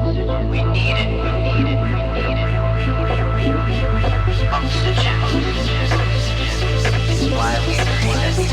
We need it. Oxygen. It's why we breathe.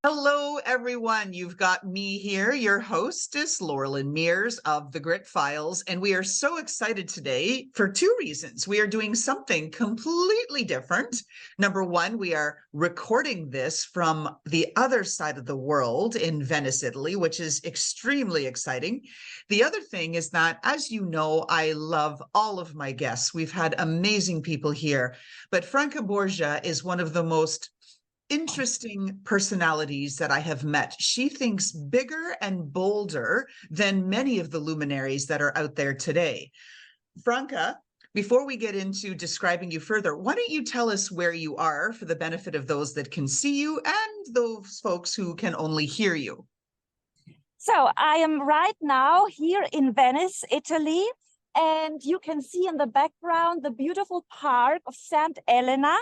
Hello, everyone. You've got me here, your hostess, Loralyn Mears of The Grit Files, and we are so excited today for two reasons. We are doing something completely different. Number one, we are recording this from the other side of the world in Venice, Italy, which is extremely exciting. The other thing is that, as you know, I love all of my guests. We've had amazing people here, but Franca Borgia is one of the most interesting personalities that I have met. She thinks bigger and bolder than many of the luminaries that are out there today. Franca, before we get into describing you further, why don't you tell us where you are for the benefit of those that can see you and those folks who can only hear you? So I am right now here in Venice, Italy, and you can see in the background the beautiful park of St. Elena,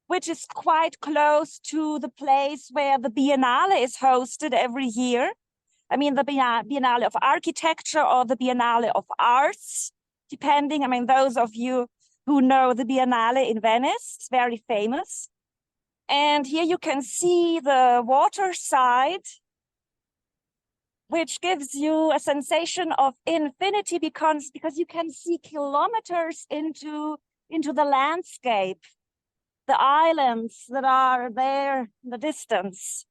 which is quite close to the place where the Biennale is hosted every year. I mean, the Biennale of Architecture or the Biennale of Arts, depending. I mean, those of you who know the Biennale in Venice, it's very famous. And here you can see the water side, which gives you a sensation of infinity because you can see kilometers into the landscape, the islands that are there in the distance.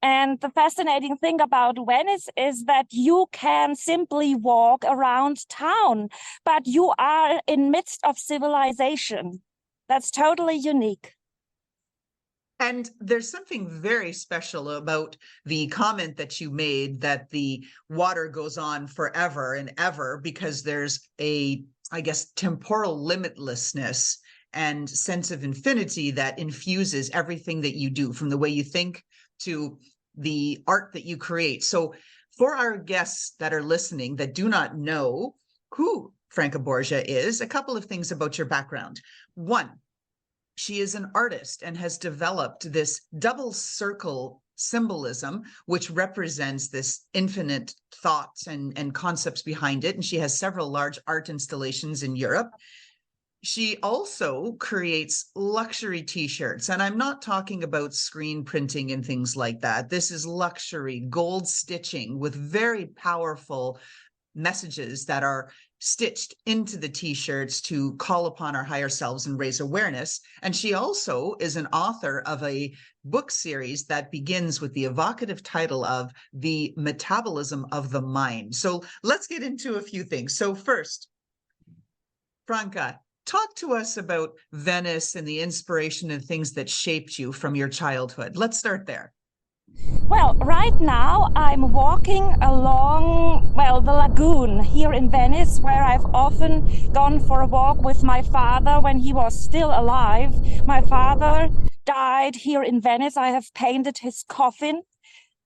And the fascinating thing about Venice is that you can simply walk around town, but you are in midst of civilization. That's totally unique. And there's something very special about the comment that you made that the water goes on forever and ever because there's a, I guess, temporal limitlessness and sense of infinity that infuses everything that you do, from the way you think to the art that you create. So for our guests that are listening that do not know who Franca Borgia is, a couple of things about your background. One, she is an artist and has developed this double circle symbolism, which represents this infinite thoughts and concepts behind it. And she has several large art installations in Europe. She also creates luxury t-shirts, and I'm not talking about screen printing and things like that. This is luxury gold stitching with very powerful messages that are stitched into the t-shirts to call upon our higher selves and raise awareness. And she also is an author of a book series that begins with the evocative title of The Metabolism of the Mind. So let's get into a few things. So first, Franca, talk to us about Venice and the inspiration and things that shaped you from your childhood. Let's start there. Well, right now I'm walking along, the lagoon here in Venice, where I've often gone for a walk with my father when he was still alive. My father died here in Venice. I have painted his coffin,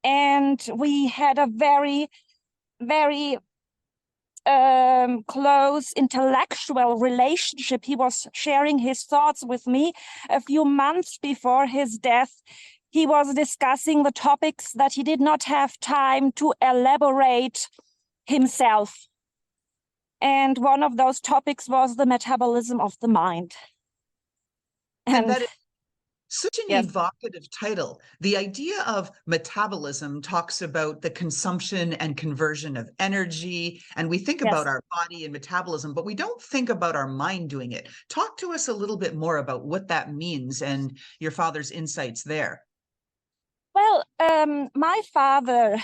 and we had a very, very close intellectual relationship. He was sharing his thoughts with me. A few months before his death, he was discussing the topics that he did not have time to elaborate himself. And one of those topics was the metabolism of the mind. And that is such an yes. evocative title. The idea of metabolism talks about the consumption and conversion of energy, and we think about our body and metabolism, but we don't think about our mind doing it. Talk to us a little bit more about what that means and your father's insights there. Well, my father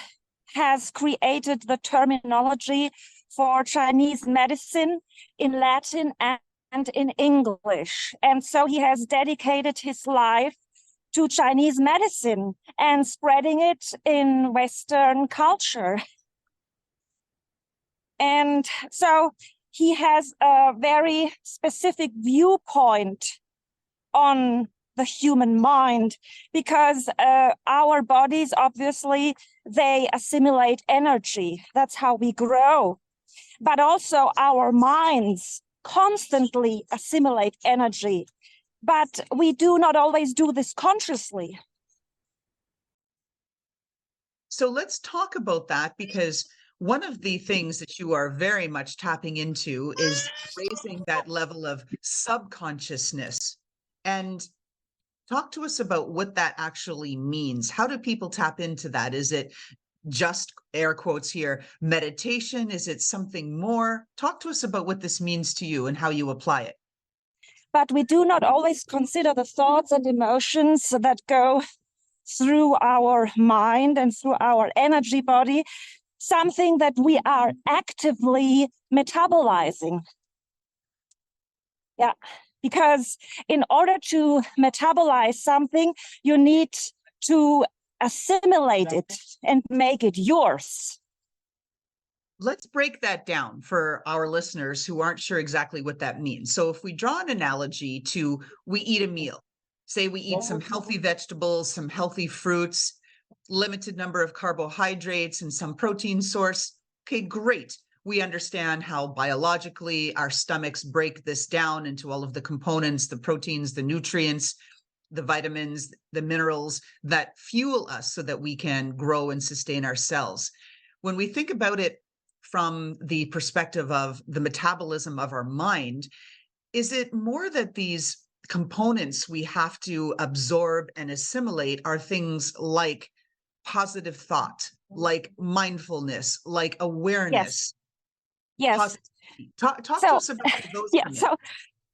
has created the terminology for Chinese medicine in Latin and in English. And so he has dedicated his life to Chinese medicine and spreading it in Western culture. And so he has a very specific viewpoint on the human mind, because our bodies, obviously, they assimilate energy. That's how we grow. But also our minds constantly assimilate energy. but we do not always do this consciously. So let's talk about that, because one of the things that you are very much tapping into is raising that level of subconsciousness. And talk to us about what that actually means. How do people tap into that? Is it just, air quotes here, meditation? Is it something more? Talk to us about what this means to you and how you apply it. But we do not always consider the thoughts and emotions that go through our mind and through our energy body, something that we are actively metabolizing. Yeah, because in order to metabolize something, you need to assimilate it and make it yours. Let's break that down for our listeners who aren't sure exactly what that means. So if we draw an analogy to, we eat a meal, say we eat some healthy vegetables, some healthy fruits, limited number of carbohydrates and some protein source. Okay, great. We understand how biologically our stomachs break this down into all of the components, the proteins, the nutrients, the vitamins, the minerals that fuel us so that we can grow and sustain our cells. When we think about it from the perspective of the metabolism of our mind, is it more that these components we have to absorb and assimilate are things like positive thought, like mindfulness, like awareness? Yes. Positivity. Talk to us about those. Yeah. So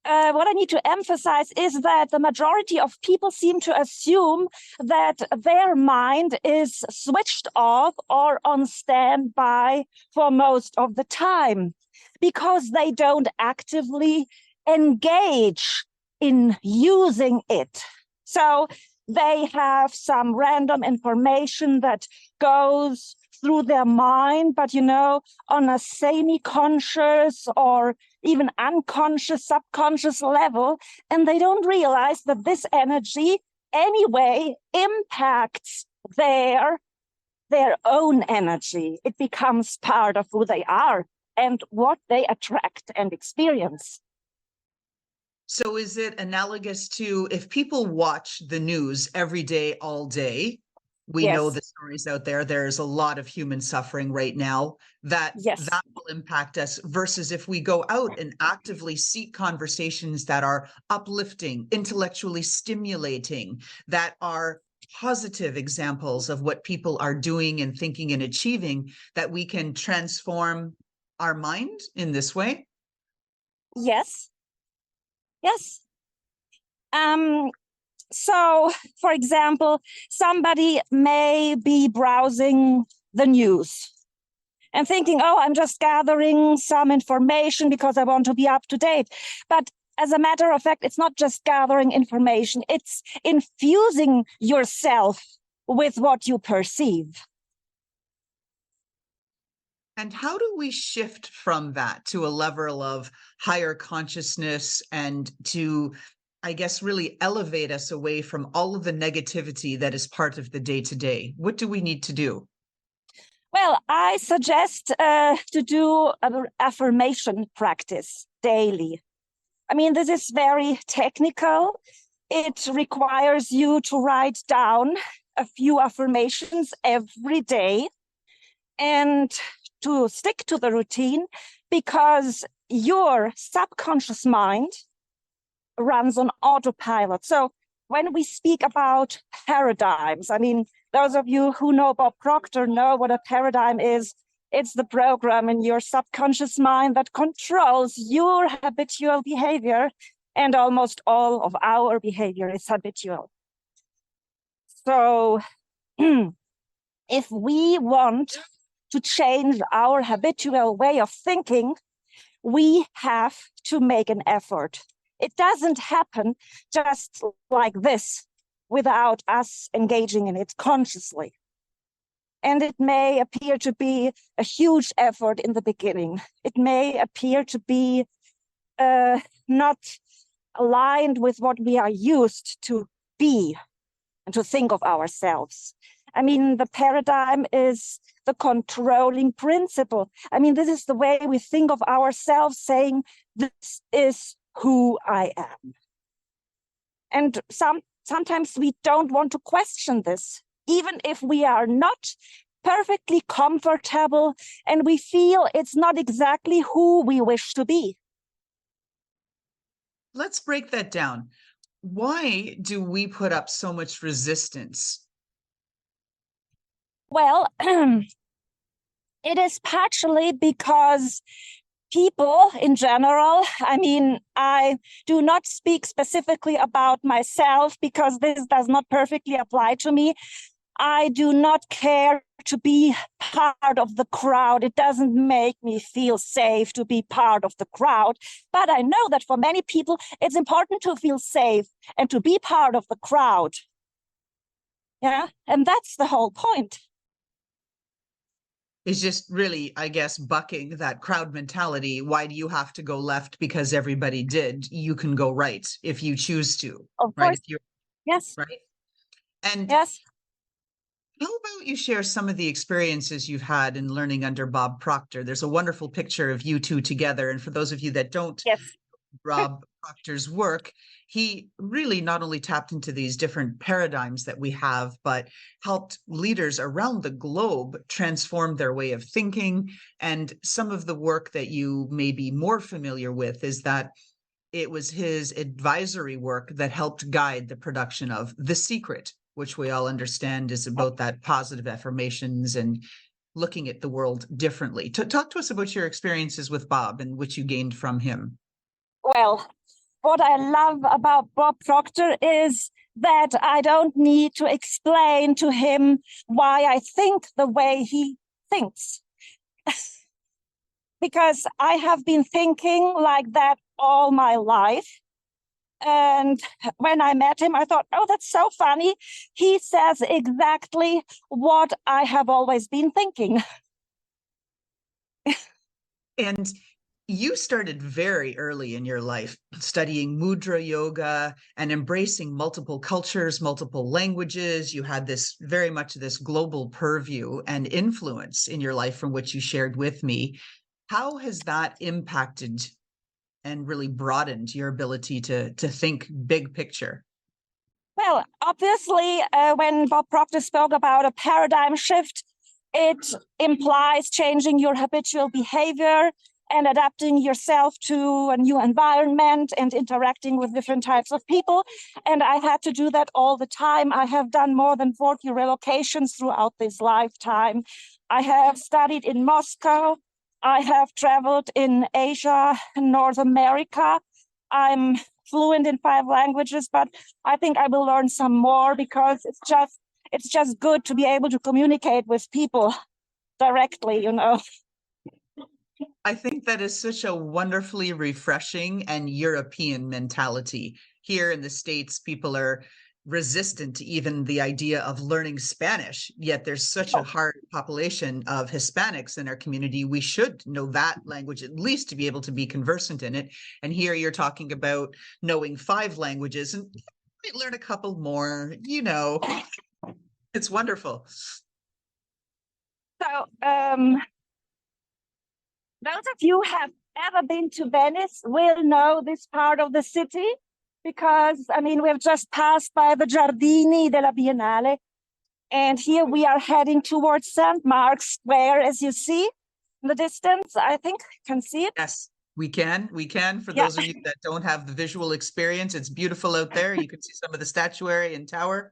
what I need to emphasize is that the majority of people seem to assume that their mind is switched off or on standby for most of the time because they don't actively engage in using it. So they have some random information that goes through their mind, but on a semi-conscious or even unconscious, subconscious level, and they don't realize that this energy anyway impacts their own energy. It becomes part of who they are and what they attract and experience. So is it analogous to, if people watch the news every day, all day, we know the stories out there, there's a lot of human suffering right now, that will impact us, versus if we go out and actively seek conversations that are uplifting, intellectually stimulating, that are positive examples of what people are doing and thinking and achieving, that we can transform our mind in this way? Yes. So, for example, somebody may be browsing the news and thinking, oh, I'm just gathering some information because I want to be up to date. But as a matter of fact, it's not just gathering information, it's infusing yourself with what you perceive. And how do we shift from that to a level of higher consciousness and to, I guess, really elevate us away from all of the negativity that is part of the day-to-day? What do we need to do? Well, I suggest to do an affirmation practice daily. I mean, this is very technical. It requires you to write down a few affirmations every day and to stick to the routine, because your subconscious mind runs on autopilot. So when we speak about paradigms, I mean, those of you who know Bob Proctor know what a paradigm is. It's the program in your subconscious mind that controls your habitual behavior, and almost all of our behavior is habitual. So if we want to change our habitual way of thinking, we have to make an effort. It doesn't happen just like this without us engaging in it consciously. And it may appear to be a huge effort in the beginning. It may appear to be not aligned with what we are used to be and to think of ourselves. I mean, the paradigm is the controlling principle. I mean, this is the way we think of ourselves, saying, this is who I am. And sometimes we don't want to question this, even if we are not perfectly comfortable and we feel it's not exactly who we wish to be. Let's break that down. Why do we put up so much resistance? Well, it is partially because people in general, I mean, I do not speak specifically about myself because this does not perfectly apply to me. I do not care to be part of the crowd. It doesn't make me feel safe to be part of the crowd. But I know that for many people, it's important to feel safe and to be part of the crowd. Yeah, and that's the whole point. Is just really, I guess, bucking that crowd mentality. Why do you have to go left because everybody did? You can go right if you choose to, Of right? course. If you're Yes. right. And Yes. how about you share some of the experiences you've had in learning under Bob Proctor? There's a wonderful picture of you two together. And for those of you that don't, Yes. Bob Proctor's work, he really not only tapped into these different paradigms that we have, but helped leaders around the globe transform their way of thinking. And some of the work that you may be more familiar with is that it was his advisory work that helped guide the production of The Secret, which we all understand is about that positive affirmations and looking at the world differently. Talk to us about your experiences with Bob and what you gained from him. Well, what I love about Bob Proctor is that I don't need to explain to him why I think the way he thinks. Because I have been thinking like that all my life. And when I met him, I thought, oh, that's so funny. He says exactly what I have always been thinking. And you started very early in your life studying mudra yoga and embracing multiple cultures, multiple languages. You had this very much this global purview and influence in your life from which you shared with me. How has that impacted and really broadened your ability to think big picture? Well, obviously, when Bob Proctor spoke about a paradigm shift, it implies changing your habitual behavior and adapting yourself to a new environment and interacting with different types of people. And I had to do that all the time. I have done more than 40 relocations throughout this lifetime. I have studied in Moscow. I have traveled in Asia and North America. I'm fluent in 5 languages, but I think I will learn some more because it's just good to be able to communicate with people directly, you know. I think that is such a wonderfully refreshing and European mentality. Here in the States, people are resistant to even the idea of learning Spanish, yet there's such a hard population of Hispanics in our community. We should know that language, at least to be able to be conversant in it. And here you're talking about knowing 5 languages and learn a couple more, you know, it's wonderful. So, those of you who have ever been to Venice will know this part of the city because, I mean, we've just passed by the Giardini della Biennale, and here we are heading towards St. Mark's Square, as you see in the distance. I think you can see it. Yes, we can. For those of you that don't have the visual experience, it's beautiful out there. You can see some of the statuary and tower.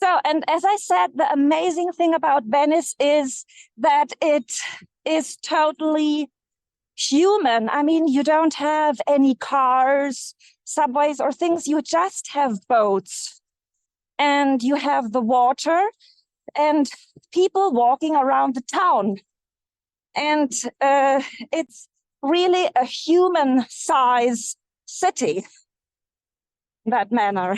So, and as I said, the amazing thing about Venice is that it is totally human. I mean, you don't have any cars, subways, or things. You just have boats. And you have the water and people walking around the town. And it's really a human-size city in that manner.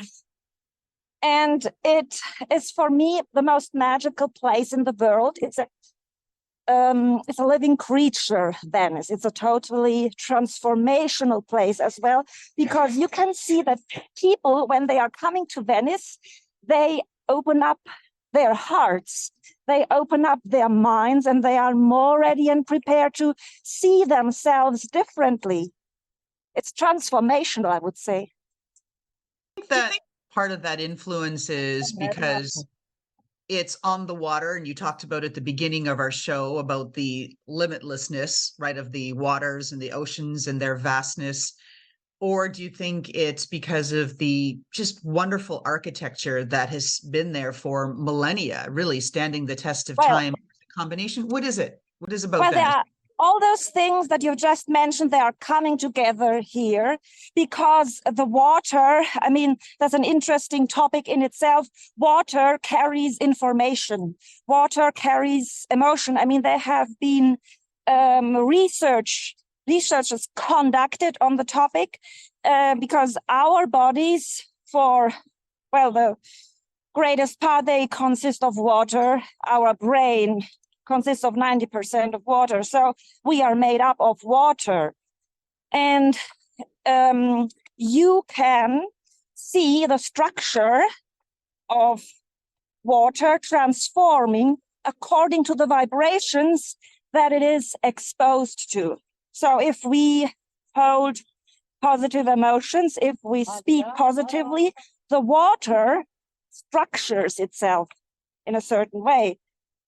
And it is, for me, the most magical place in the world. It's a living creature, Venice. It's a totally transformational place as well, because you can see that people, when they are coming to Venice, they open up their hearts, they open up their minds, and they are more ready and prepared to see themselves differently. It's transformational, I would say. think that part of that influence is because it's on the water, and you talked about at the beginning of our show about the limitlessness, right, of the waters and the oceans and their vastness. Or do you think it's because of the just wonderful architecture that has been there for millennia, really standing the test of Well, time? Combination? What is it? What is about well, there Venice? are all those things that you've just mentioned, they are coming together here because the water, I mean, that's an interesting topic in itself. Water carries information. Water carries emotion. I mean, there have been researchers conducted on the topic because our bodies, for, well, the greatest part, they consist of water. Our brain consists of 90% of water. So we are made up of water. And you can see the structure of water transforming according to the vibrations that it is exposed to. So if we hold positive emotions, if we speak positively, the water structures itself in a certain way.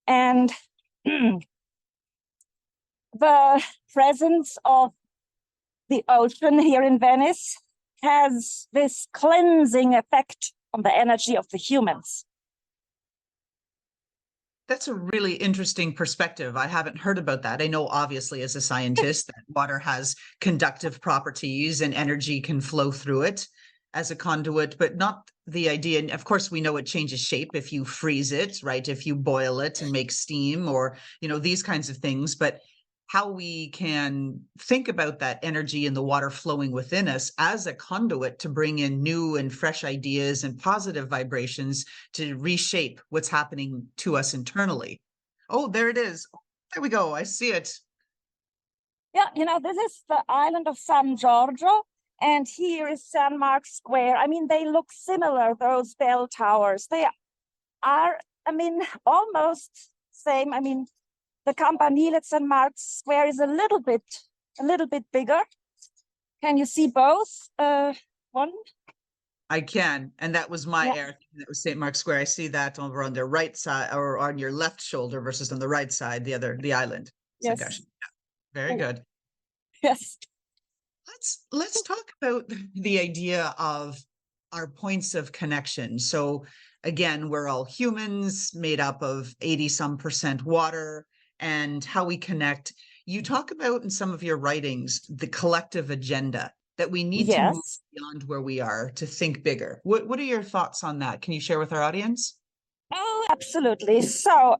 And the presence of the ocean here in Venice has this cleansing effect on the energy of the humans. That's a really interesting perspective. I haven't heard about that. I know, obviously, as a scientist, that water has conductive properties and energy can flow through it as a conduit, but not the idea. And of course, we know it changes shape if you freeze it, right? If you boil it and make steam, or, these kinds of things. But how we can think about that energy in the water flowing within us as a conduit to bring in new and fresh ideas and positive vibrations to reshape what's happening to us internally. Oh, there it is. There we go. I see it. Yeah, this is the island of San Giorgio, and here is San Mark Square. I mean, they look similar, those bell towers. They are, almost same. I mean, the Campanile at St. Mark's Square is a little bit bigger. Can you see both? One? I can, and that was my air. That was St. Mark's Square. I see that over on the right side, or on your left shoulder, versus on the right side, the island. Yes. Yeah. Very good. Yes. Let's talk about the idea of our points of connection. So again, we're all humans made up of 80-some% water, and how we connect. You talk about in some of your writings the collective agenda, that we need to move beyond where we are to think bigger. What are your thoughts on that? Can you share with our audience? Oh, absolutely. So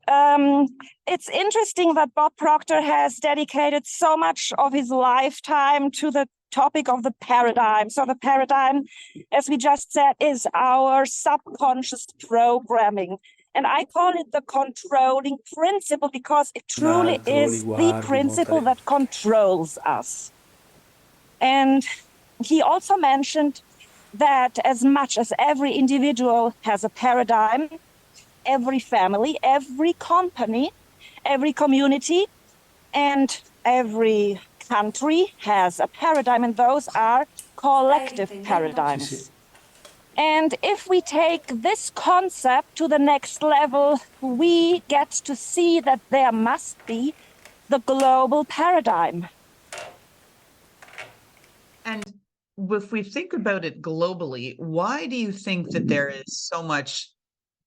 it's interesting that Bob Proctor has dedicated so much of his lifetime to the topic of the paradigm. So the paradigm, as we just said, is our subconscious programming. And I call it the controlling principle because it truly is the principle that controls us. And he also mentioned that as much as every individual has a paradigm, every family, every company, every community, and every country has a paradigm, and those are collective paradigms. And if we take this concept to the next level, we get to see that there must be the global paradigm. And if we think about it globally, why do you think that there is so much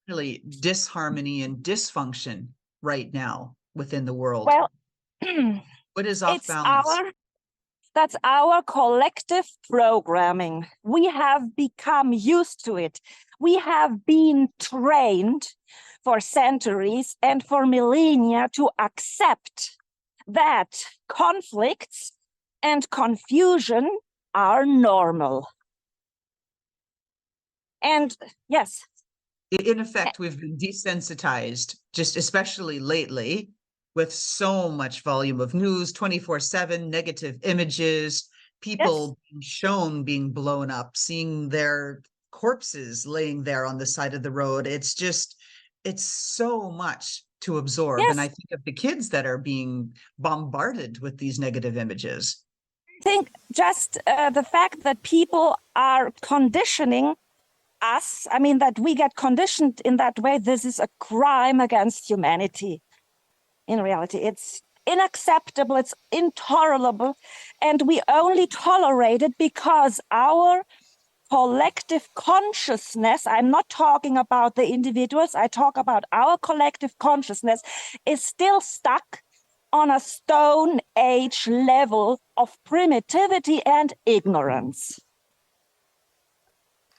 really disharmony and dysfunction right now within the world? Well, what is off balance? That's our collective programming. We have become used to it. We have been trained for centuries and for millennia to accept that conflicts and confusion are normal. And yes. In effect, we've been desensitized, just especially lately, with so much volume of news, 24/7, negative images, people being shown being blown up, seeing their corpses laying there on the side of the road. It's so much to absorb. And I think of the kids that are being bombarded with these negative images. I think just the fact that people are conditioning us, I mean, that we get conditioned in that way, this is a crime against humanity. In reality, it's unacceptable, it's intolerable, and we only tolerate it because our collective consciousness, I'm not talking about the individuals, I talk about our collective consciousness, is still stuck on a Stone Age level of primitivity and ignorance.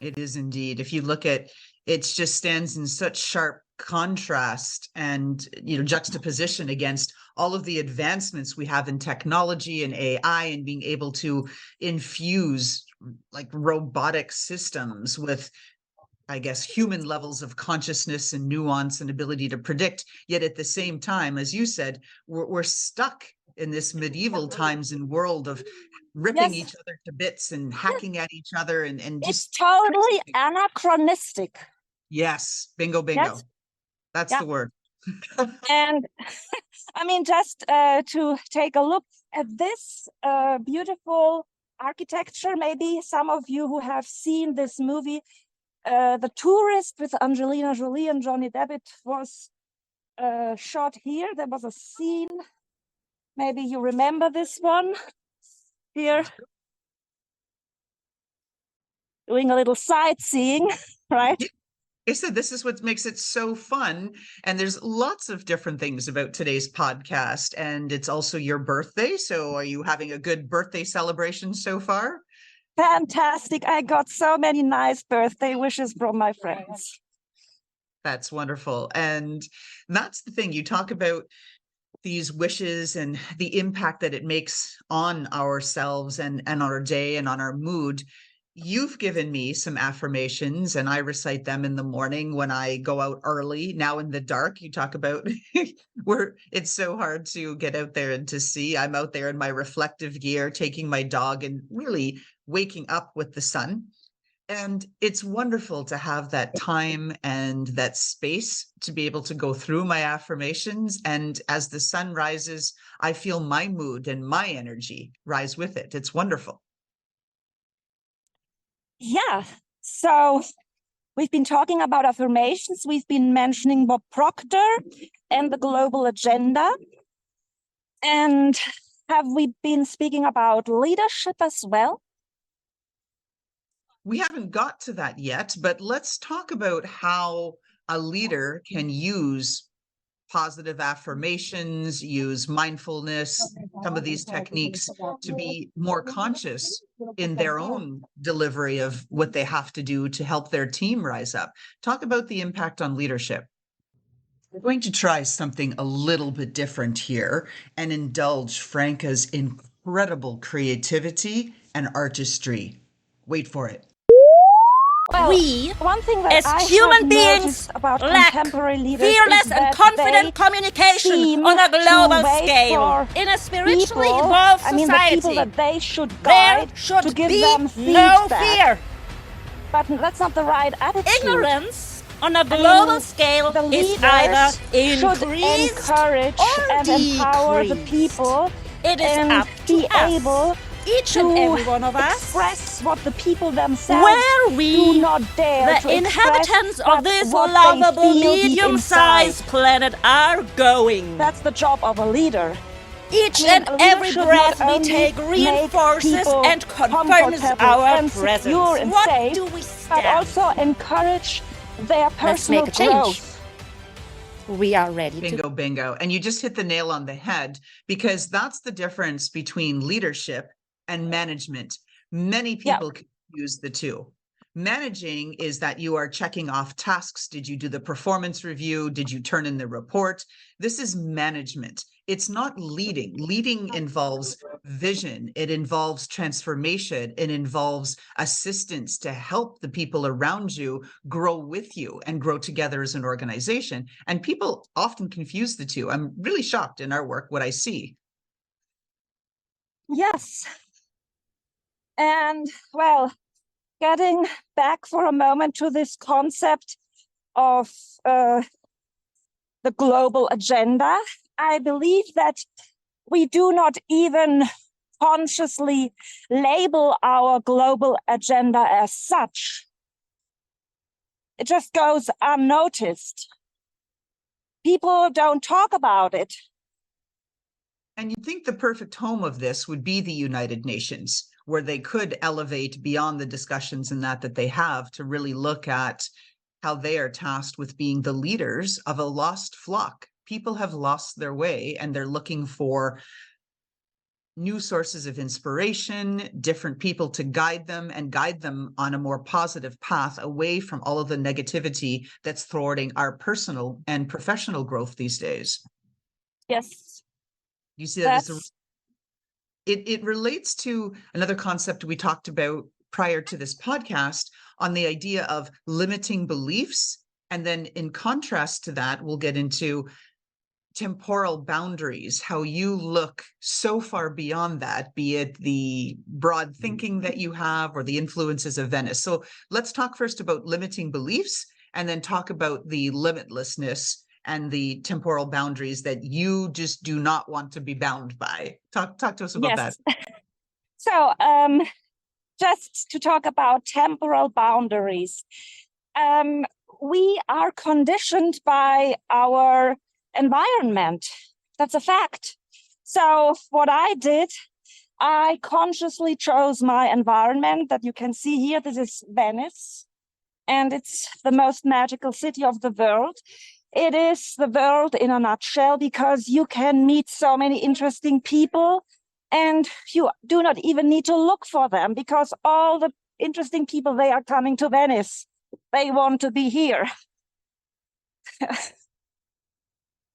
It is indeed. If you look at it, just stands in such sharp contrast and juxtaposition against all of the advancements we have in technology and AI and being able to infuse like robotic systems with, I guess, human levels of consciousness and nuance and ability to predict. Yet at the same time, as you said, we're stuck in this medieval times and world of ripping each other to bits and hacking at each other and just it's totally anachronistic. Yes, bingo. Yes? That's the word. And I mean, just to take a look at this beautiful architecture, maybe some of you who have seen this movie, The Tourist with Angelina Jolie and Johnny Depp, it was shot here. There was a scene, maybe you remember this one here, doing a little sightseeing, right? I said this is what makes it so fun. And there's lots of different things about today's podcast. And it's also your birthday. So are you having a good birthday celebration so far? Fantastic. I got so many nice birthday wishes from my friends. That's wonderful. And that's the thing. You talk about these wishes and the impact that it makes on ourselves and on our day and on our mood. You've given me some affirmations and I recite them in the morning when I go out early. Now in the dark, you talk about where it's so hard to get out there and to see. I'm out there in my reflective gear, taking my dog and really waking up with the sun. And it's wonderful to have that time and that space to be able to go through my affirmations. And as the sun rises, I feel my mood and my energy rise with it. It's wonderful. Yeah, so we've been talking about affirmations. We've been mentioning Bob Proctor and the global agenda. And have we been speaking about leadership as well? We haven't got to that yet, but let's talk about how a leader can use positive affirmations, use mindfulness, some of these techniques to be more conscious in their own delivery of what they have to do to help their team rise up. Talk about the impact on leadership. We're going to try something a little bit different here and indulge Franca's incredible creativity and artistry. Wait for it. Well, we, one thing that as I human have beings, noticed about lack contemporary leaders fearless is and that confident they communication seem on a to global wait scale. for In a spiritually people, evolved I mean, the society, people that they should there guide should to give be them no feedback. fear. But that's not the right attitude. Ignorance on a global scale the is either should increased encourage or and empower the decreased. people It is and up be to us, able each and to every one of us, express what the people themselves where do we, not dare to the inhabitants express, of this what they lovable feel deep medium-sized inside. planet are going. That's the job of a leader. Each I mean, and a leader every should breath not we only take make reinforces people and confirms comfortable our and presence. secure and What safe, do we but stand? also encourage their Let's personal make a change. growth. We are ready to. Bingo. And you just hit the nail on the head because that's the difference between leadership and management. Many people confuse the two. Managing is that you are checking off tasks. Did you do the performance review? Did you turn in the report? This is management. It's not leading. Leading involves vision. It involves transformation. It involves assistance to help the people around you grow with you and grow together as an organization. And people often confuse the two. I'm really shocked in our work what I see. Yes. And well, getting back for a moment to this concept of the global agenda, I believe that we do not even consciously label our global agenda as such. it just goes unnoticed. People don't talk about it. And you'd think the perfect home of this would be the United Nations, where they could elevate beyond the discussions and that they have to really look at how they are tasked with being the leaders of a lost flock. People have lost their way and they're looking for new sources of inspiration, different people to guide them and guide them on a more positive path away from all of the negativity that's thwarting our personal and professional growth these days. Yes. You see that it relates to another concept we talked about prior to this podcast on the idea of limiting beliefs. And then in contrast to that, we'll get into temporal boundaries, how you look so far beyond that, be it the broad thinking that you have or the influences of Venice. So let's talk first about limiting beliefs and then talk about the limitlessness and the temporal boundaries that you just do not want to be bound by. Talk to us about that. So just to talk about temporal boundaries, we are conditioned by our environment. That's a fact. So what I did, I consciously chose my environment that you can see here. This is Venice, and it's the most magical city of the world. It is the world in a nutshell because you can meet so many interesting people and you do not even need to look for them because all the interesting people, they are coming to Venice. They want to be here.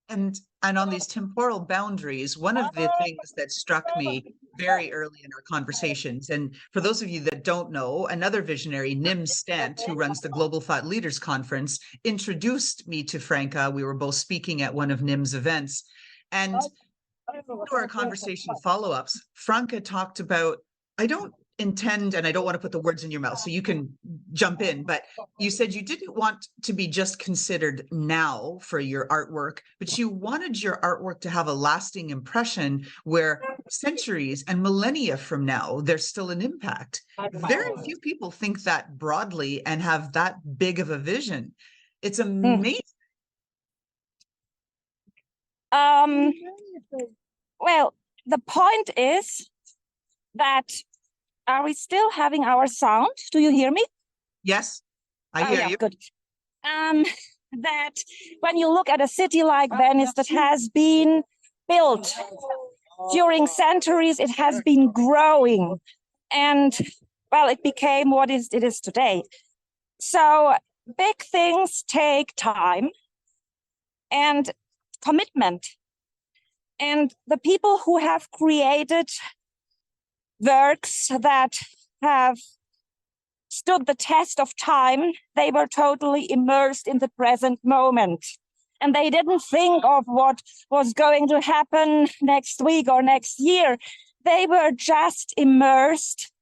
And on these temporal boundaries, one of the things that struck me very early in our conversations, and for those of you that don't know, another visionary, Nim Stant, who runs the Global Thought Leaders Conference, introduced me to Franca. We were both speaking at one of Nim's events. And to our conversation follow-ups, Franca talked about, I don't intend, and I don't want to put the words in your mouth, so you can jump in, but you said you didn't want to be just considered now for your artwork, but you wanted your artwork to have a lasting impression where centuries and millennia from now, there's still an impact. Very few people think that broadly and have that big of a vision. It's amazing. Well, the point is that, are we still having our sound? Do you hear me? Yes, I hear you. Good. That when you look at a city like Venice that has been built during centuries, it has been growing. And, well, it became what it is today. So big things take time and commitment. And the people who have created works that have stood the test of time, they were totally immersed in the present moment. And they didn't think of what was going to happen next week or next year. They were just immersed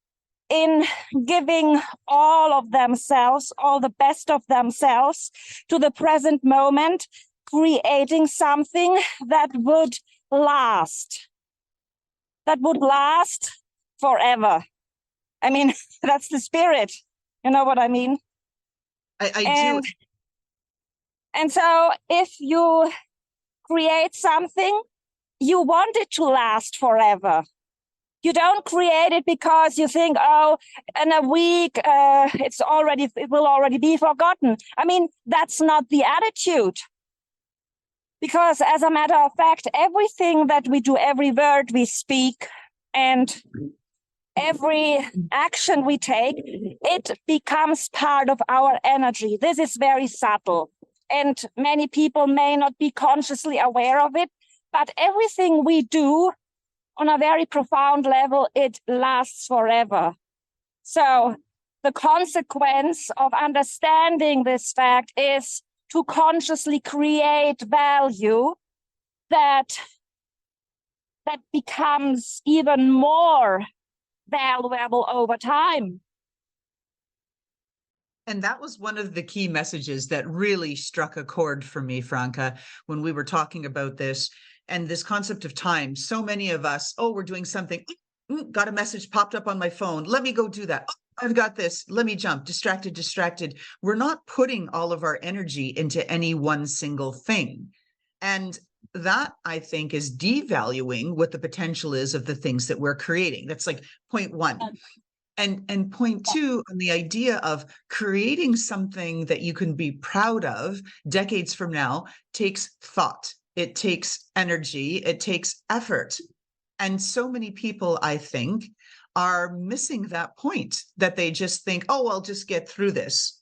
in giving all of themselves, all the best of themselves to the present moment, creating something that would last. That would last forever. I mean, that's the spirit. You know what I mean? I do. And so if you create something, you want it to last forever. You don't create it because you think, oh, in a week, it will already be forgotten. I mean, that's not the attitude. Because as a matter of fact, everything that we do, every word we speak, and every action we take, it becomes part of our energy. This is very subtle, and many people may not be consciously aware of it, but everything we do on a very profound level, it lasts forever. So the consequence of understanding this fact is to consciously create value that becomes even more valuable over time. And that was one of the key messages that really struck a chord for me, Franca, when we were talking about this and this concept of time. So many of us, we're doing something, got a message popped up on my phone. Let me go do that. I've got this. Let me jump. Distracted. We're not putting all of our energy into any one single thing. And that, I think, is devaluing what the potential is of the things that we're creating. That's like point one. And point two, on the idea of creating something that you can be proud of decades from now, takes thought. It takes energy. It takes effort. And so many people, I think, are missing that point, that they just think, oh, I'll just get through this.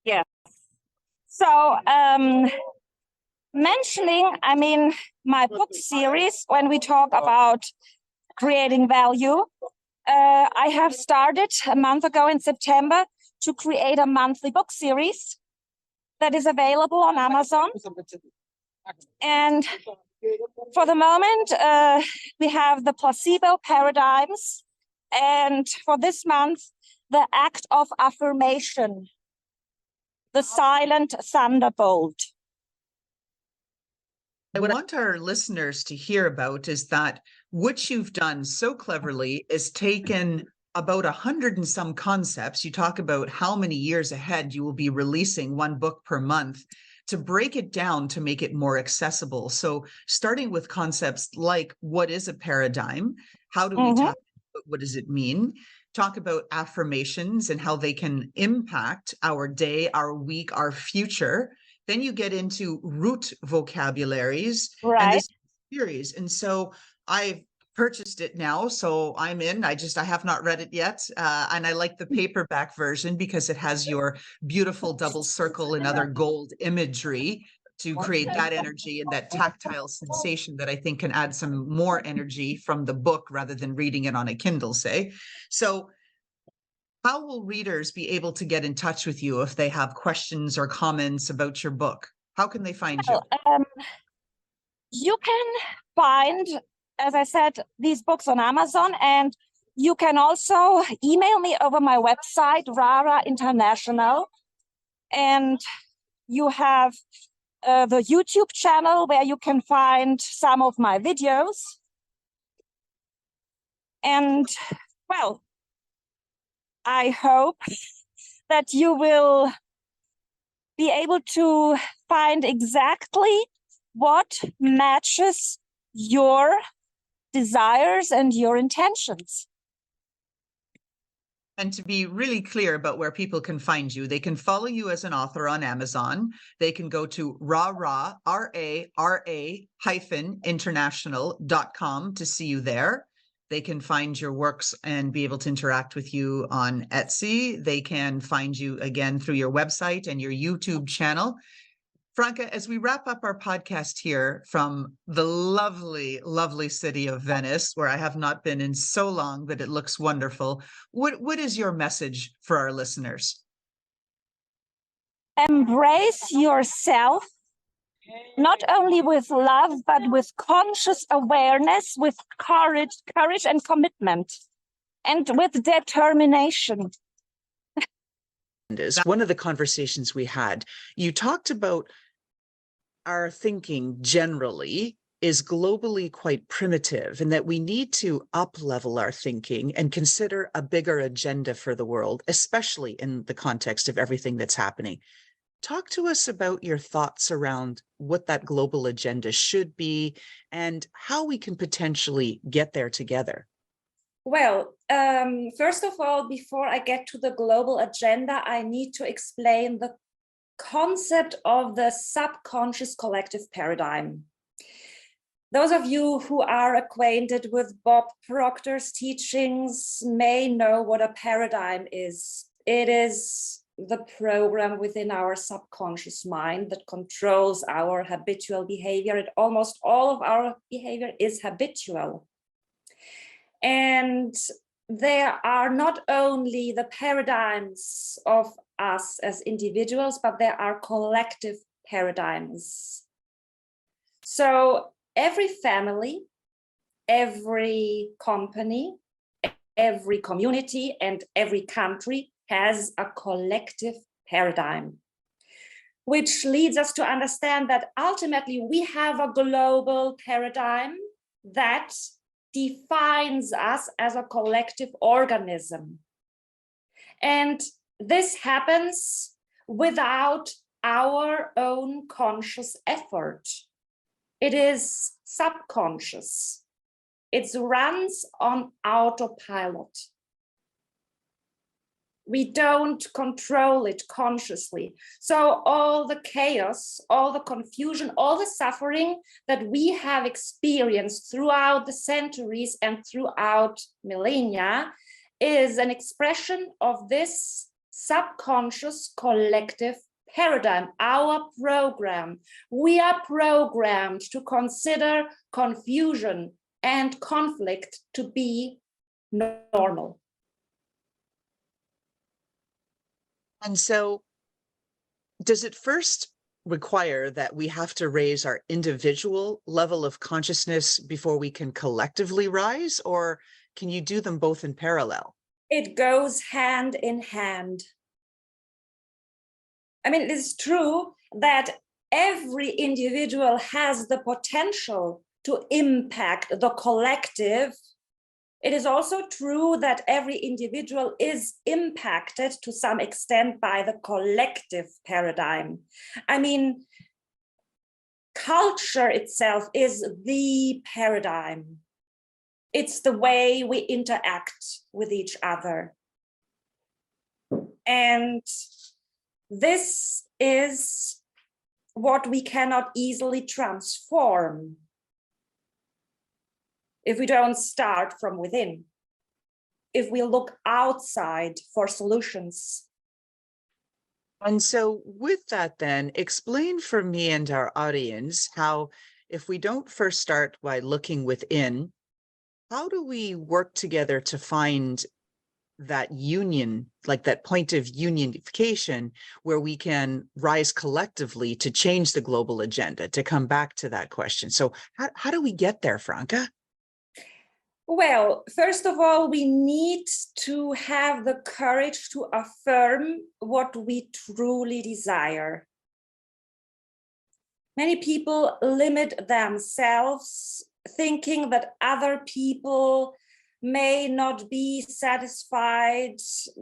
Yeah. So mentioning, I mean, my book series, when we talk about creating value, I have started a month ago in September to create a monthly book series that is available on Amazon. And for the moment, we have the placebo paradigms. And for this month, the act of affirmation, the silent thunderbolt. What I want our listeners to hear about is that what you've done so cleverly is taken about 100 and some concepts. You talk about how many years ahead you will be releasing one book per month, to break it down to make it more accessible. So starting with concepts like, what is a paradigm? How do we tap? What does it mean? Talk about affirmations and how they can impact our day, our week, our future. Then you get into root vocabularies and this series. And so I've purchased it now, so I'm in. I have not read it yet. And I like the paperback version because it has your beautiful double circle and other gold imagery to create that energy and that tactile sensation that I think can add some more energy from the book rather than reading it on a Kindle, say. So how will readers be able to get in touch with you if they have questions or comments about your book? How can they find you? You can find, as I said, these books on Amazon, and you can also email me over my website, Rara International. And you have the YouTube channel where you can find some of my videos. And, well, I hope that you will be able to find exactly what matches your desires and your intentions. And to be really clear about where people can find you, they can follow you as an author on Amazon. They can go to rara-international.com to see you there. They can find your works and be able to interact with you on Etsy. They can find you again through your website and your YouTube channel. Franca, as we wrap up our podcast here from the lovely, lovely city of Venice, where I have not been in so long, but it looks wonderful, what is your message for our listeners? Embrace yourself, not only with love, but with conscious awareness, with courage and commitment, and with determination. One of the conversations we had, you talked about our thinking generally is globally quite primitive, and that we need to up-level our thinking and consider a bigger agenda for the world, especially in the context of everything that's happening. Talk to us about your thoughts around what that global agenda should be and how we can potentially get there together. Well, first of all, before I get to the global agenda, I need to explain the concept of the subconscious collective paradigm. Those of you who are acquainted with Bob Proctor's teachings may know what a paradigm is. It is the program within our subconscious mind that controls our habitual behavior, and almost all of our behavior is habitual. And there are not only the paradigms of us as individuals, but there are collective paradigms. So every family, every company, every community, and every country has a collective paradigm, which leads us to understand that ultimately we have a global paradigm that defines us as a collective organism. And this happens without our own conscious effort. It is subconscious. It runs on autopilot. We don't control it consciously. So all the chaos, all the confusion, all the suffering that we have experienced throughout the centuries and throughout millennia is an expression of this subconscious collective paradigm, our program. We are programmed to consider confusion and conflict to be normal. And so does it first require that we have to raise our individual level of consciousness before we can collectively rise, or can you do them both in parallel? It goes hand in hand. I mean, it is true that every individual has the potential to impact the collective. It is also true that every individual is impacted to some extent by the collective paradigm. I mean, culture itself is the paradigm. It's the way we interact with each other. And this is what we cannot easily transform if we don't start from within, if we look outside for solutions. And so with that then, explain for me and our audience how, if we don't first start by looking within, how do we work together to find that union, like that point of unification, where we can rise collectively to change the global agenda, to come back to that question? So how do we get there, Franca? Well, first of all, we need to have the courage to affirm what we truly desire. Many people limit themselves, thinking that other people may not be satisfied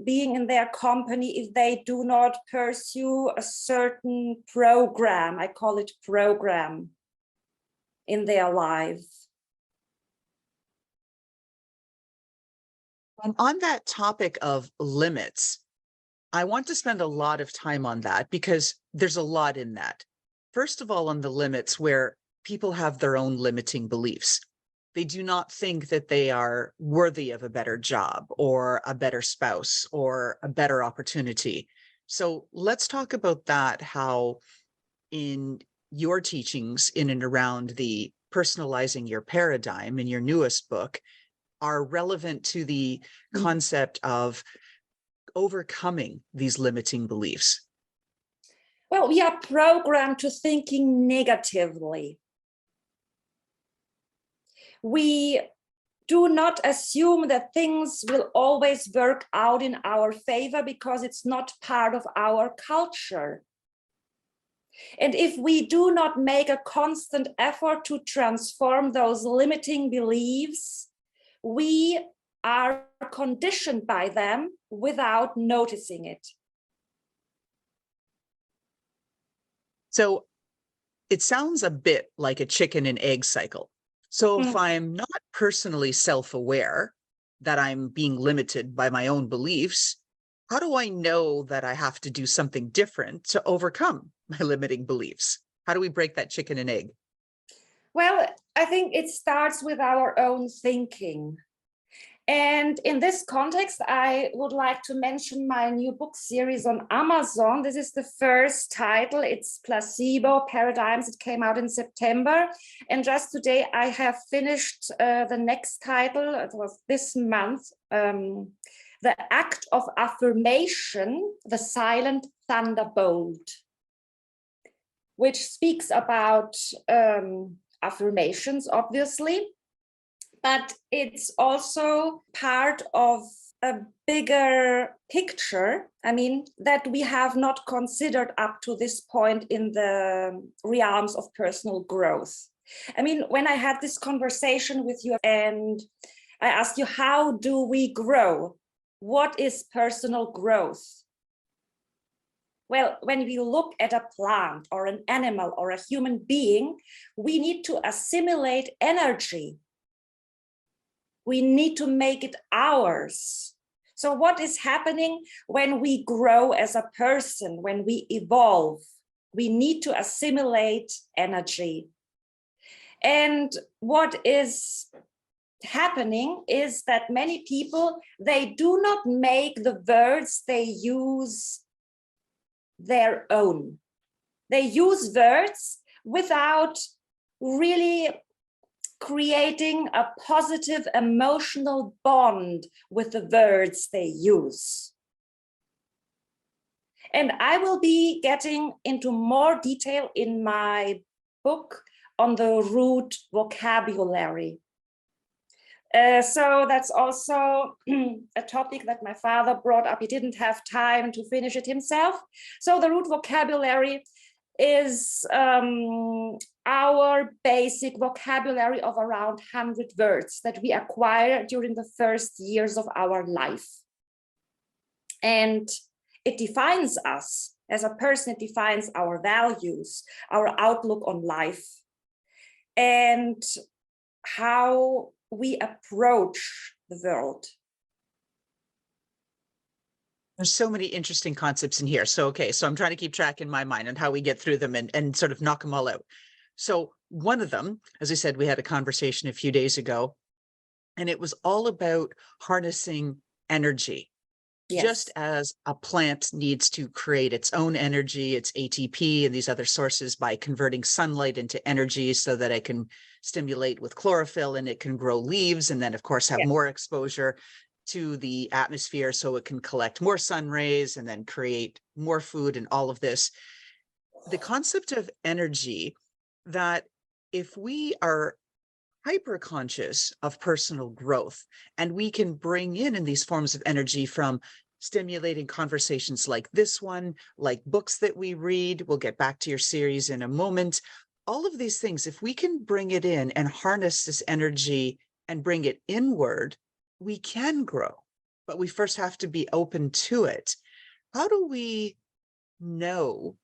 being in their company if they do not pursue a certain program. I call it program in their life. And on that topic of limits, I want to spend a lot of time on that because there's a lot in that. First of all, on the limits where people have their own limiting beliefs. They do not think that they are worthy of a better job or a better spouse or a better opportunity. So let's talk about that, how in your teachings in and around the personalizing your paradigm in your newest book are relevant to the concept of overcoming these limiting beliefs. Well, we are programmed to thinking negatively. We do not assume that things will always work out in our favor because it's not part of our culture. And if we do not make a constant effort to transform those limiting beliefs, we are conditioned by them without noticing it. So it sounds a bit like a chicken and egg cycle. So if I'm not personally self-aware that I'm being limited by my own beliefs, how do I know that I have to do something different to overcome my limiting beliefs? How do we break that chicken and egg? Well, I think it starts with our own thinking. And in this context, I would like to mention my new book series on Amazon. This is the first title. It's Placebo Paradigms. It came out in September. And just today, I have finished the next title. It was this month, The Act of Affirmation, the Silent Thunderbolt, which speaks about affirmations, obviously. But it's also part of a bigger picture, I mean, that we have not considered up to this point in the realms of personal growth. I mean, when I had this conversation with you and I asked you, how do we grow? What is personal growth? Well, when we look at a plant or an animal or a human being, we need to assimilate energy. We need to make it ours. So what is happening when we grow as a person, when we evolve? We need to assimilate energy. And what is happening is that many people, they do not make the words they use their own. They use words without really creating a positive emotional bond with the words they use. And I will be getting into more detail in my book on the root vocabulary. So that's also a topic that my father brought up. He didn't have time to finish it himself. So the root vocabulary is our basic vocabulary of around 100 words that we acquire during the first years of our life. And it defines us as a person, it defines our values, our outlook on life, and how we approach the world. There's so many interesting concepts in here. So, okay, so I'm trying to keep track in my mind on how we get through them and sort of knock them all out. So one of them, as I said, we had a conversation a few days ago, and it was all about harnessing energy. Yes. Just as a plant needs to create its own energy, its ATP and these other sources by converting sunlight into energy so that it can stimulate with chlorophyll and it can grow leaves and then, of course, have more exposure to the atmosphere so it can collect more sun rays and then create more food and all of this. The concept of energy, that if we are hyper conscious of personal growth and we can bring in these forms of energy from stimulating conversations like this one, like books that we read, we'll get back to your series in a moment, all of these things, if we can bring it in and harness this energy and bring it inward, we can grow, but we first have to be open to it. How do we know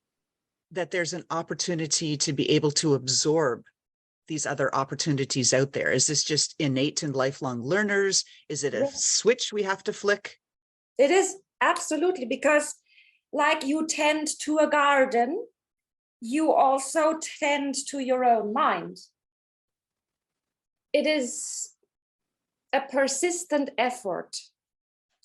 that there's an opportunity to be able to absorb these other opportunities out there? Is this just innate and lifelong learners? Is it a switch we have to flick? It is, absolutely, because like you tend to a garden, you also tend to your own mind. It is a persistent effort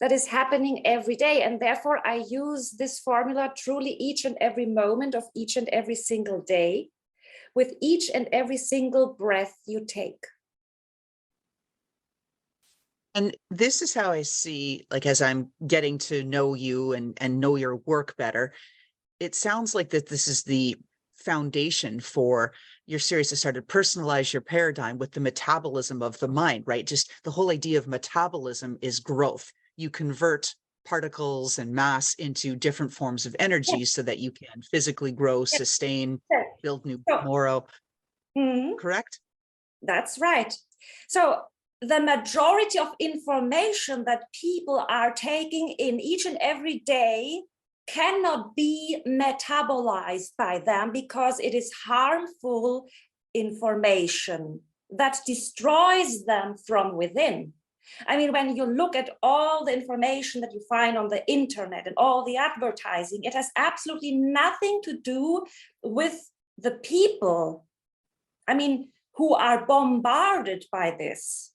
that is happening every day. And therefore I use this formula truly each and every moment of each and every single day, with each and every single breath you take. And this is how I see, like, as I'm getting to know you and know your work better, it sounds like that this is the foundation for your series that started Personalize Your Paradigm with the metabolism of the mind, right? Just the whole idea of metabolism is growth. You convert particles and mass into different forms of energy so that you can physically grow, sustain, build new tomorrow. Correct? That's right. So the majority of information that people are taking in each and every day cannot be metabolized by them because it is harmful information that destroys them from within. I mean, when you look at all the information that you find on the internet and all the advertising, it has absolutely nothing to do with the people, I mean, who are bombarded by this.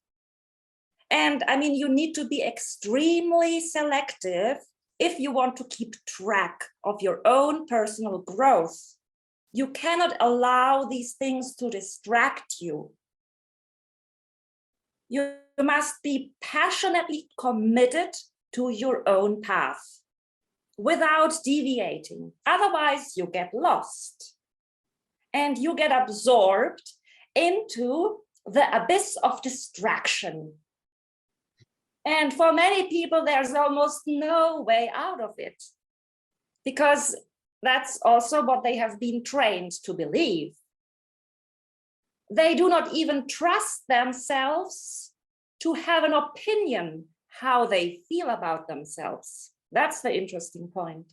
And I mean, you need to be extremely selective if you want to keep track of your own personal growth. You cannot allow these things to distract you. You must be passionately committed to your own path without deviating. Otherwise, you get lost and you get absorbed into the abyss of distraction. And for many people, there's almost no way out of it, because that's also what they have been trained to believe. They do not even trust themselves to have an opinion how they feel about themselves. That's the interesting point.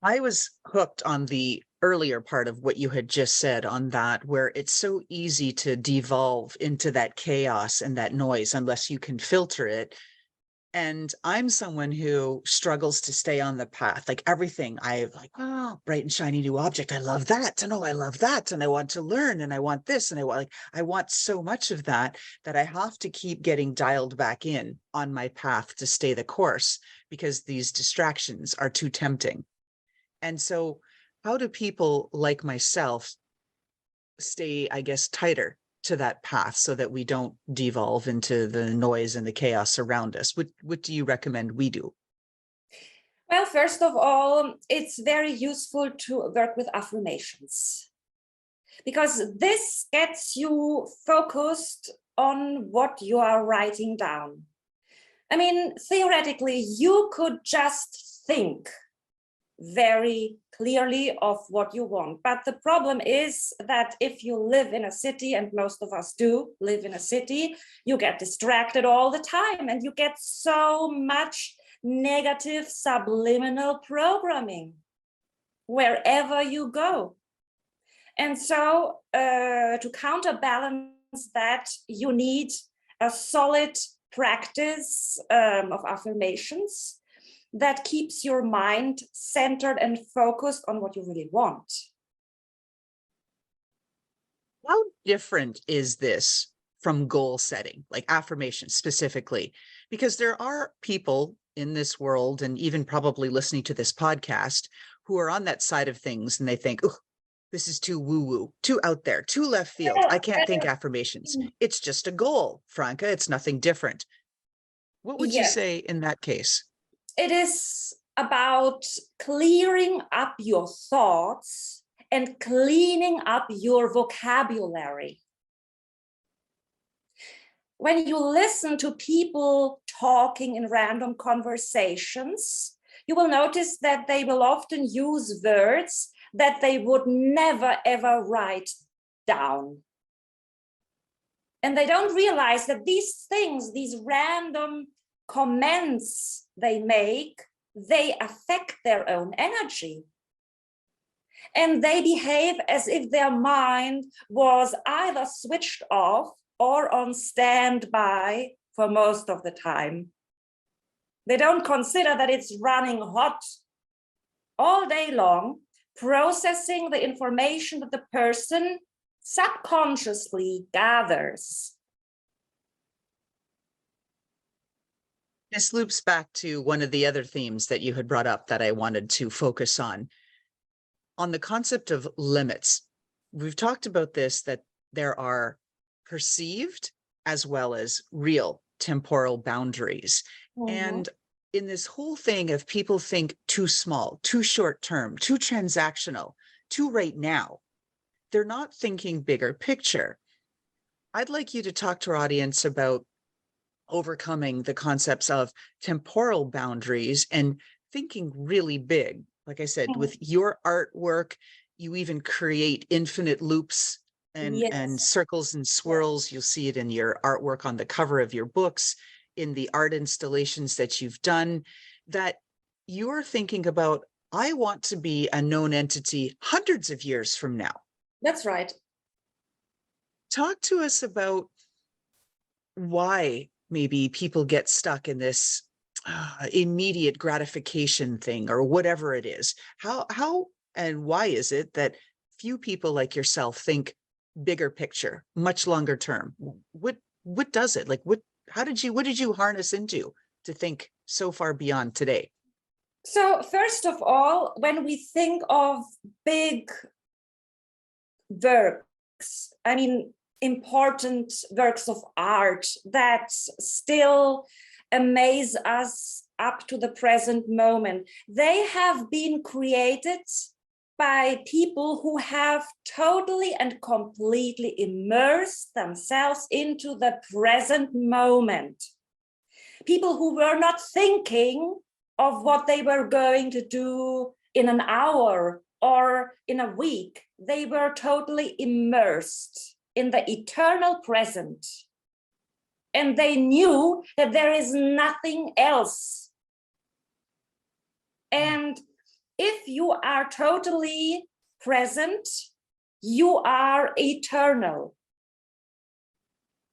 I was hooked on the earlier part of what you had just said on that, where it's so easy to devolve into that chaos and that noise unless you can filter it. And I'm someone who struggles to stay on the path. Like everything, I like, oh, bright and shiny new object. I love that. And oh, I love that. And I want to learn and I want this. And I want so much of that I have to keep getting dialed back in on my path to stay the course because these distractions are too tempting. And so how do people like myself stay, I guess, tighter to that path so that we don't devolve into the noise and the chaos around us? What do you recommend we do? Well, first of all, it's very useful to work with affirmations because this gets you focused on what you are writing down. I mean, theoretically, you could just think very clearly of what you want. But the problem is that if you live in a city, and most of us do live in a city, you get distracted all the time and you get so much negative subliminal programming wherever you go. And so to counterbalance that, you need a solid practice of affirmations that keeps your mind centered and focused on what you really want. How different is this from goal setting, like affirmation specifically? Because there are people in this world, and even probably listening to this podcast, who are on that side of things and they think, oh, this is too woo-woo, too out there, too left field. I can't think affirmations. It's just a goal, Franca. It's nothing different. What would you say in that case? It is about clearing up your thoughts and cleaning up your vocabulary. When you listen to people talking in random conversations, you will notice that they will often use words that they would never ever write down. And they don't realize that these things, these random comments they make, they affect their own energy. And they behave as if their mind was either switched off or on standby for most of the time. They don't consider that it's running hot all day long, processing the information that the person subconsciously gathers. This loops back to one of the other themes that you had brought up that I wanted to focus on the concept of limits. We've talked about this, that there are perceived as well as real temporal boundaries. And in this whole thing of people think too small, too short term, too transactional, too right now, they're not thinking bigger picture. I'd like you to talk to our audience about overcoming the concepts of temporal boundaries and thinking really big. Like I said, with your artwork, you even create infinite loops and circles and swirls. You'll see it in your artwork on the cover of your books, in the art installations that you've done, that you're thinking about, I want to be a known entity hundreds of years from now. That's right. Talk to us about why maybe people get stuck in this immediate gratification thing or whatever it is. How and why is it that few people like yourself think bigger picture, much longer term? What does it? Like what did you harness into to think so far beyond today? So first of all, when we think of big works, I mean, important works of art that still amaze us up to the present moment, they have been created by people who have totally and completely immersed themselves into the present moment. People who were not thinking of what they were going to do in an hour or in a week. They were totally immersed in the eternal present. And they knew that there is nothing else. And if you are totally present, you are eternal.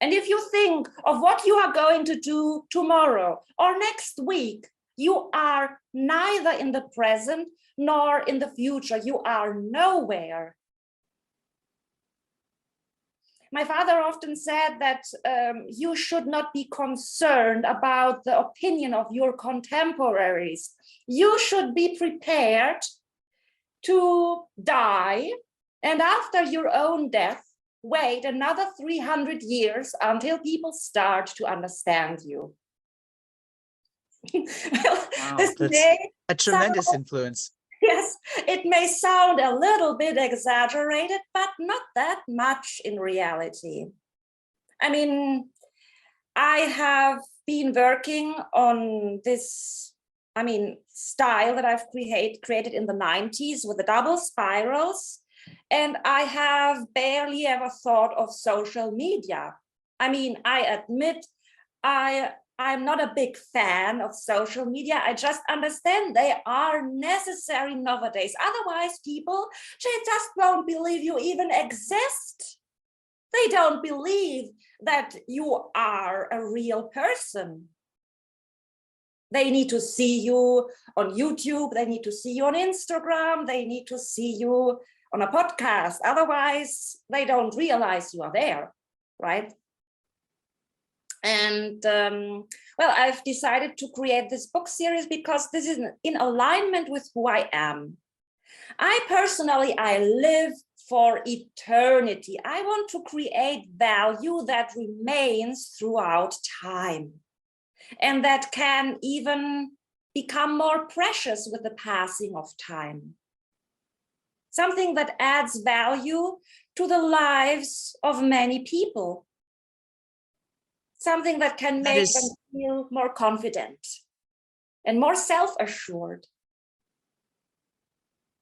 And if you think of what you are going to do tomorrow or next week, you are neither in the present nor in the future. You are nowhere. My father often said that you should not be concerned about the opinion of your contemporaries. You should be prepared to die, and after your own death, wait another 300 years until people start to understand you. Well, Wow, this that's may a tremendous sound- influence. Yes, it may sound a little bit exaggerated, but not that much in reality. I mean, I have been working on this, style that I've created in the 90s with the double spirals, and I have barely ever thought of social media. I admit I'm not a big fan of social media. I just understand they are necessary nowadays. Otherwise, people just won't believe you even exist. They don't believe that you are a real person. They need to see you on YouTube. They need to see you on Instagram. They need to see you on a podcast. Otherwise, they don't realize you are there, right? And well, I've decided to create this book series because this is in alignment with who I am. I live for eternity. I want to create value that remains throughout time and that can even become more precious with the passing of time. Something that adds value to the lives of many people. Something that can make them feel more confident and more self-assured.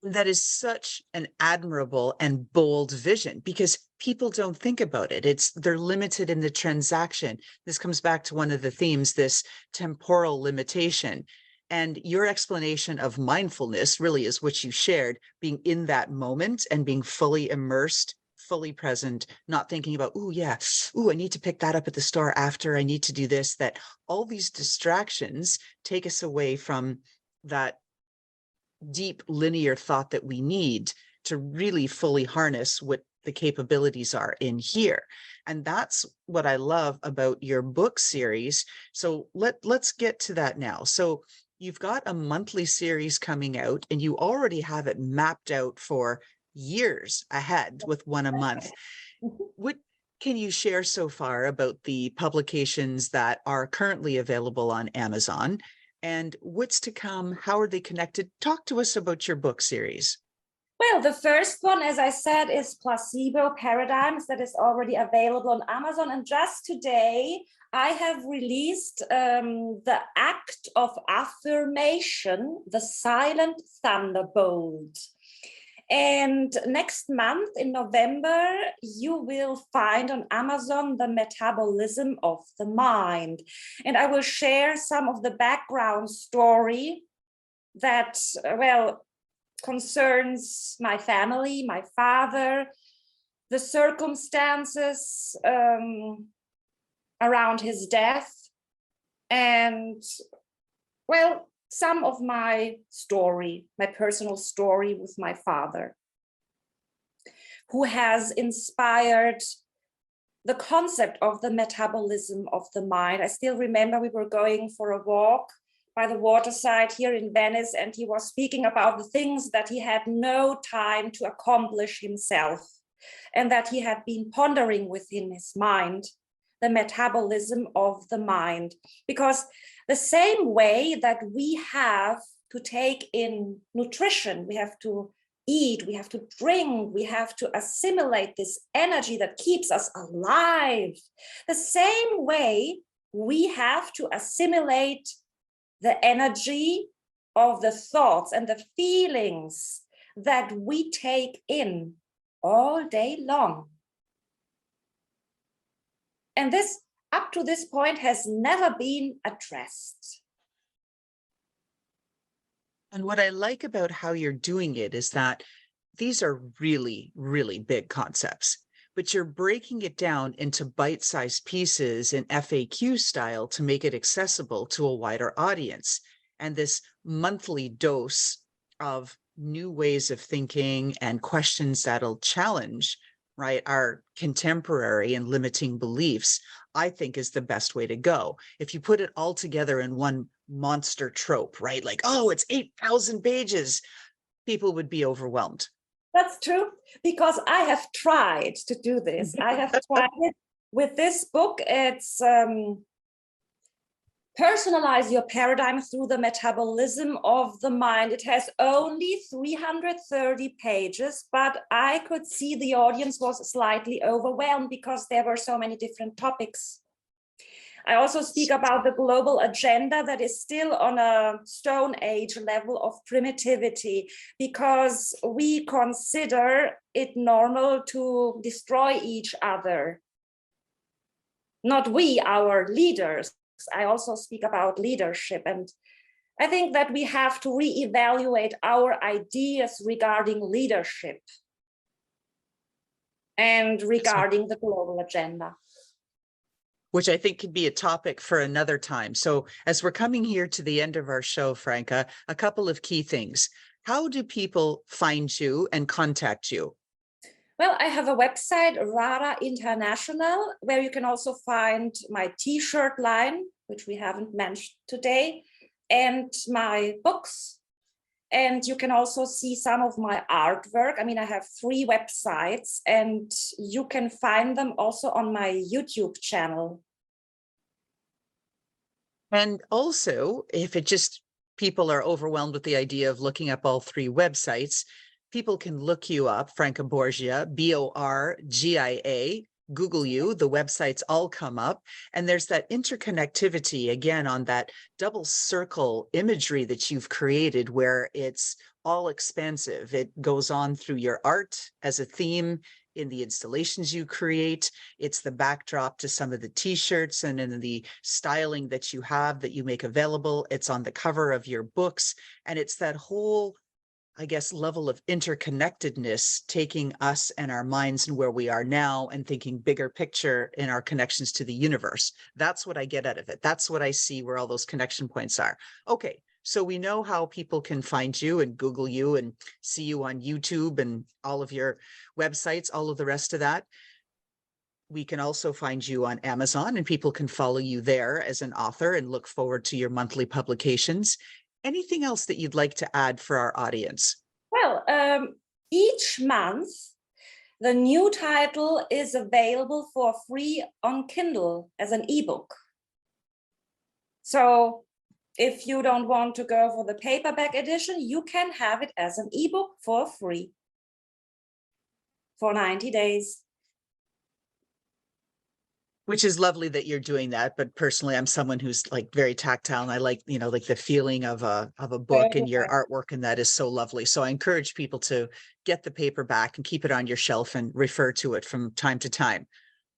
That is such an admirable and bold vision, because people don't think about it. They're limited in the transaction. This comes back to one of the themes, this temporal limitation. And your explanation of mindfulness really is what you shared, being in that moment and being fully immersed, fully present, not thinking about, oh yeah, I need to pick that up at the store after, I need to do this, that all these distractions take us away from that deep linear thought that we need to really fully harness what the capabilities are in here. And that's what I love about your book series. So let's get to that now. So you've got a monthly series coming out and you already have it mapped out for years ahead with one a month. What can you share so far about the publications that are currently available on Amazon? And what's to come? How are they connected? Talk to us about your book series. Well, the first one, as I said, is Placebo Paradigms, that is already available on Amazon. And just today, I have released the Act of Affirmation, the Silent Thunderbolt. And next month in November, you will find on Amazon the Metabolism of the Mind. And I will share some of the background story that, well, concerns my family, my father, the circumstances around his death, and, well, some of my story, my personal story with my father, who has inspired the concept of the metabolism of the mind. I still remember we were going for a walk by the waterside here in Venice, and he was speaking about the things that he had no time to accomplish himself, and that he had been pondering within his mind, the metabolism of the mind. Because the same way that we have to take in nutrition, we have to eat, we have to drink, we have to assimilate this energy that keeps us alive. The same way we have to assimilate the energy of the thoughts and the feelings that we take in all day long. And this, up to this point, has never been addressed. And what I like about how you're doing it is that these are really, really big concepts, but you're breaking it down into bite-sized pieces in FAQ style to make it accessible to a wider audience. And this monthly dose of new ways of thinking and questions that'll challenge, right, our contemporary and limiting beliefs, I think is the best way to go. If you put it all together in one monster trope, right, like, oh, it's 8,000 pages, people would be overwhelmed. That's true, because I have tried to do this. I have tried it with this book. It's Personalize Your Paradigm Through the Metabolism of the Mind. It has only 330 pages, but I could see the audience was slightly overwhelmed because there were so many different topics. I also speak about the global agenda that is still on a Stone Age level of primitivity, because we consider it normal to destroy each other. Not we, our leaders. I also speak about leadership, and I think that we have to reevaluate our ideas regarding leadership and regarding the global agenda. Which I think could be a topic for another time. So as we're coming here to the end of our show, Franca, a couple of key things. How do people find you and contact you? Well, I have a website, Rara International, where you can also find my t-shirt line, which we haven't mentioned today, and my books. And you can also see some of my artwork. I mean, I have 3 websites, and you can find them also on my YouTube channel. And also, if it just people are overwhelmed with the idea of looking up all 3 websites, people can look you up, Franca Borgia, Borgia, Google you, the websites all come up, and there's that interconnectivity again on that double circle imagery that you've created where it's all expansive. It goes on through your art as a theme in the installations you create. It's the backdrop to some of the t-shirts and in the styling that you have that you make available. It's on the cover of your books, and it's that whole, I guess, level of interconnectedness, taking us and our minds and where we are now and thinking bigger picture in our connections to the universe. That's what I get out of it. That's what I see where all those connection points are. Okay, so we know how people can find you and Google you and see you on YouTube and all of your websites, all of the rest of that. We can also find you on Amazon, and people can follow you there as an author and look forward to your monthly publications. Anything else that you'd like to add for our audience? Well, each month, the new title is available for free on Kindle as an ebook. So if you don't want to go for the paperback edition, you can have it as an ebook for free for 90 days. Which is lovely that you're doing that. But personally, I'm someone who's like very tactile, and I like, you know, like the feeling of a book and your artwork, and that is so lovely. So I encourage people to get the paperback and keep it on your shelf and refer to it from time to time.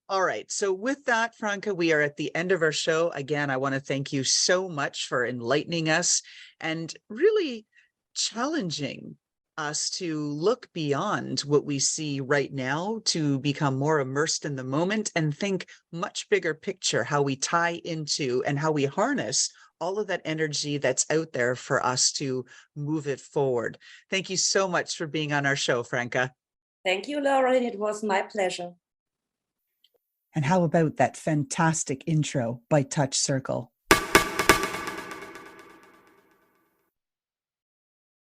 All right. So with that, Franca, we are at the end of our show. Again, I want to thank you so much for enlightening us and really challenging us to look beyond what we see right now, to become more immersed in the moment and think much bigger picture, how we tie into and how we harness all of that energy that's out there for us to move it forward. Thank you so much for being on our show, Franca. Thank you, Loralyn. It was my pleasure. And how about that fantastic intro by Touch Circle?